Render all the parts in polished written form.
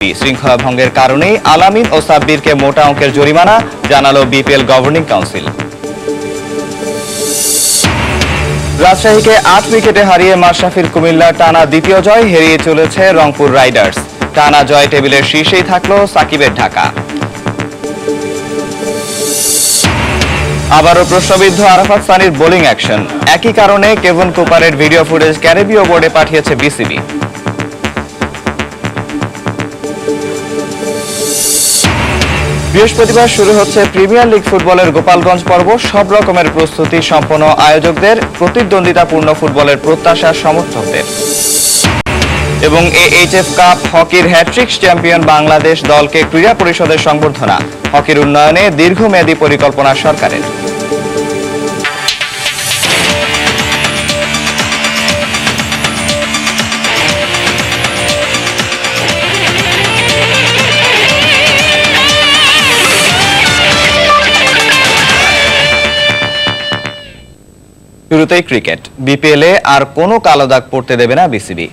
শৃঙ্খলা ভঙ্গের কারণেই আলামিন ও সাব্বিরকে মোটা অঙ্কের জরিমানা জানালো বিপিএল গভর্নিং কাউন্সিল। রাজশাহীকে ৮ উইকেটে হারিয়ে মাশরাফির কুমিল্লা টানা দ্বিতীয় জয় হেরিয়ে চলেছে রংপুর রাইডার্স। টানা জয় টেবিলের শীর্ষেই থাকলো সাকিবের ঢাকা। আবারও প্রশ্নবিদ্ধ আরাফাত সানির বোলিং অ্যাকশন। একই কারণে কেভন কুপারের ভিডিও ফুটেজ ক্যারিবীয় বোর্ডে পাঠিয়েছে বিসিবি। বৃহস্পতিবার শুরু হচ্ছে প্রিমিয়ার লিগ ফুটবলের গোপালগঞ্জ পর্ব। সব রকমের প্রস্তুতি সম্পন্ন আয়োজকদের, প্রতিদ্বন্দ্বিতাপূর্ণ ফুটবলের প্রত্যাশা সমর্থকদের। এবং এএইচএফ কাপ হকির হ্যাট্রিক্স চ্যাম্পিয়ন বাংলাদেশ দলকে ক্রীড়া পরিষদের সংবর্ধনা। হকির উন্নয়নে দীর্ঘমেয়াদী পরিকল্পনা সরকারের। শুরুতেই ক্রিকেট। বিপিএলে আর কোনো কালো দাগ পড়তে দেবে না বিসিবি।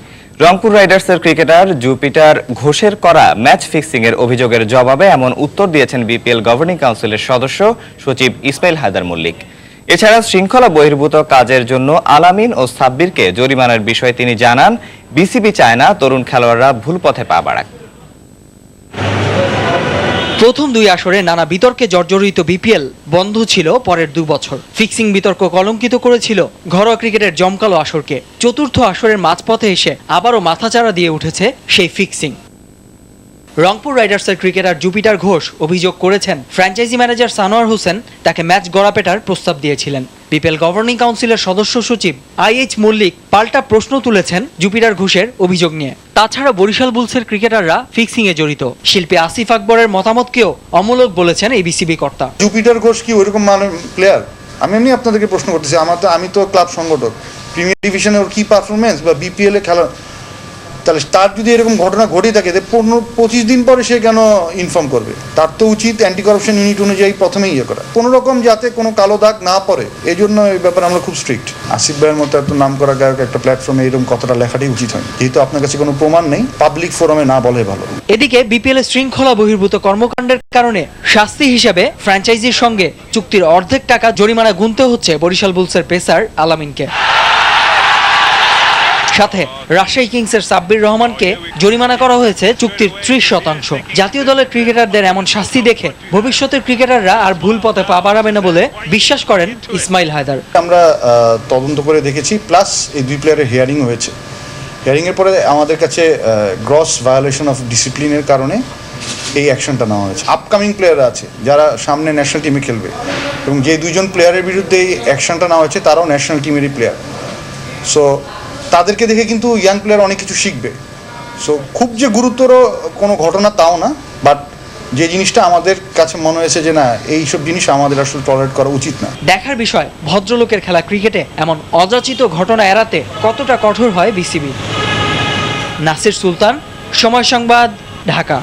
রংপুর রাইডার্সের ক্রিকেটার জুপিটার ঘোষের করা ম্যাচ ফিক্সিং এর অভিযোগের জবাবে এমন উত্তর দিয়েছেন বিপিএল গভর্নিং কাউন্সিলের সদস্য সচিব ইসমাইল হায়দার মল্লিক। এছাড়া শৃঙ্খলা বহির্ভূত কাজের জন্য আলামিন ও সাব্বিরকে জরিমানার বিষয়ে তিনি জানান, বিসিবি চায় না তরুণ খেলোয়াড়রা ভুল পথে পা বাড়াক। প্রথম দুই আসরে নানা বিতর্কে জর্জরিত বিপিএল বন্ধ ছিল পরের 2 বছর। ফিক্সিং বিতর্ক কলঙ্কিত করেছিল ঘরোয়া ক্রিকেটের জমকালো আসরকে। চতুর্থ আসরের মাঝপথে এসে আবারও মাথাচাড়া দিয়ে উঠেছে সেই ফিক্সিং। রংপুর রাইডার্সের ক্রিকেটার জুপিটার ঘোষ অভিযোগ করেছেন, ফ্র্যাঞ্চাইজি ম্যানেজার সানোয়ার হোসেন তাকে ম্যাচ গড়াপেটার প্রস্তাব দিয়েছিলেন। বিপিএল গভর্নিং কাউন্সিলের সদস্য সচিব আইএইচ মল্লিক পাল্টা প্রশ্ন তুলেছেন জুপিটার ঘোষের অভিযোগ নিয়ে। তাছাড়া বরিশাল বুলসের ক্রিকেটাররা ফিক্সিং এ জড়িত। শিল্পী আসিফ আকবরের মতামতকেও অমূলক বলেছেন এই বিসিবি কর্তা। জুপিটার ঘোষ কি ওইরকম প্লেয়ার? আমি এমনি আপনাদেরকে প্রশ্ন করতেছি। আমি তো ক্লাব সংগঠক। প্রিমিয়ার ডিভিশনে ওর কি পারফরমেন্স বা বিপিএল এ খেলা, তাহলে তার যদি এরকম ঘটনা ঘটে থাকে 15-25 দিন পরে সে কেন ইনফর্ম করবে? তার তো উচিত অ্যান্টি কারাপশন ইউনিট অনুযায়ী প্রথমেই করা, কোনো রকম যাতে কোনো কালো দাগ না পড়ে। এই জন্য এই ব্যাপারে আমরা খুব স্ট্রিক্ট। আসিফ ভাইয়ের মতো এত নাম করা গায়ক একটা প্ল্যাটফর্মে এরকম কথাটা লেখাটাই উচিত হয়, যেহেতু আপনার কাছে কোনো প্রমাণ নেই। পাবলিক ফোরামে না বলে ভালো। এদিকে বিপিএল এর শৃঙ্খলা বহির্ভূত কর্মকাণ্ডের কারণে শাস্তি হিসেবে ফ্র্যাঞ্চাইজির সঙ্গে চুক্তির অর্ধেক টাকা জরিমানা গুনতে হচ্ছে বরিশাল বুলসের পেসার আলামিনকে। সাথে রাজশাহী কিংসের সাব্বির রহমানকে জরিমানা করা হয়েছে চুক্তির 30%। জাতীয় দলের ক্রিকেটারদের এমন শাস্তি দেখে ভবিষ্যতের ক্রিকেটাররা আর ভুল পথে পা বাড়াবে না বলে বিশ্বাস করেন ইসমাইল হায়দার। আমরা তদন্ত করে দেখেছি, প্লাস এই 2 প্লেয়ারের হিয়ারিং হয়েছে। হিয়ারিংয়ের পরে আমাদের কাছে গ্রস ভায়োলেশন অফ ডিসিপ্লিনের কারণে এই অ্যাকশনটা নেওয়া হয়েছে। আপকামিং প্লেয়ার আছে যারা সামনে ন্যাশনাল টিমে খেলবে, এবং যে 2 জন প্লেয়ারের বিরুদ্ধে এই অ্যাকশনটা নেওয়া হয়েছে তারাও ন্যাশনাল টিমেরই প্লেয়ার। সো তাদেরকে দেখে কিন্তু ইয়াং প্লেয়ার অনেক কিছু শিখবে। সো খুব যে গুরুতর কোনো ঘটনা তাও না, বাট যে জিনিসটা আমাদের কাছে মনে হয়েছে যে না, এইসব জিনিস আমাদের আসলে টলারেট করা উচিত না। দেখার বিষয় ভদ্রলোকের খেলা ক্রিকেটে এমন অযাচিত ঘটনা এড়াতে কতটা কঠোর হয় বিসিবি। নাসির সুলতান, সময় সংবাদ, ঢাকা।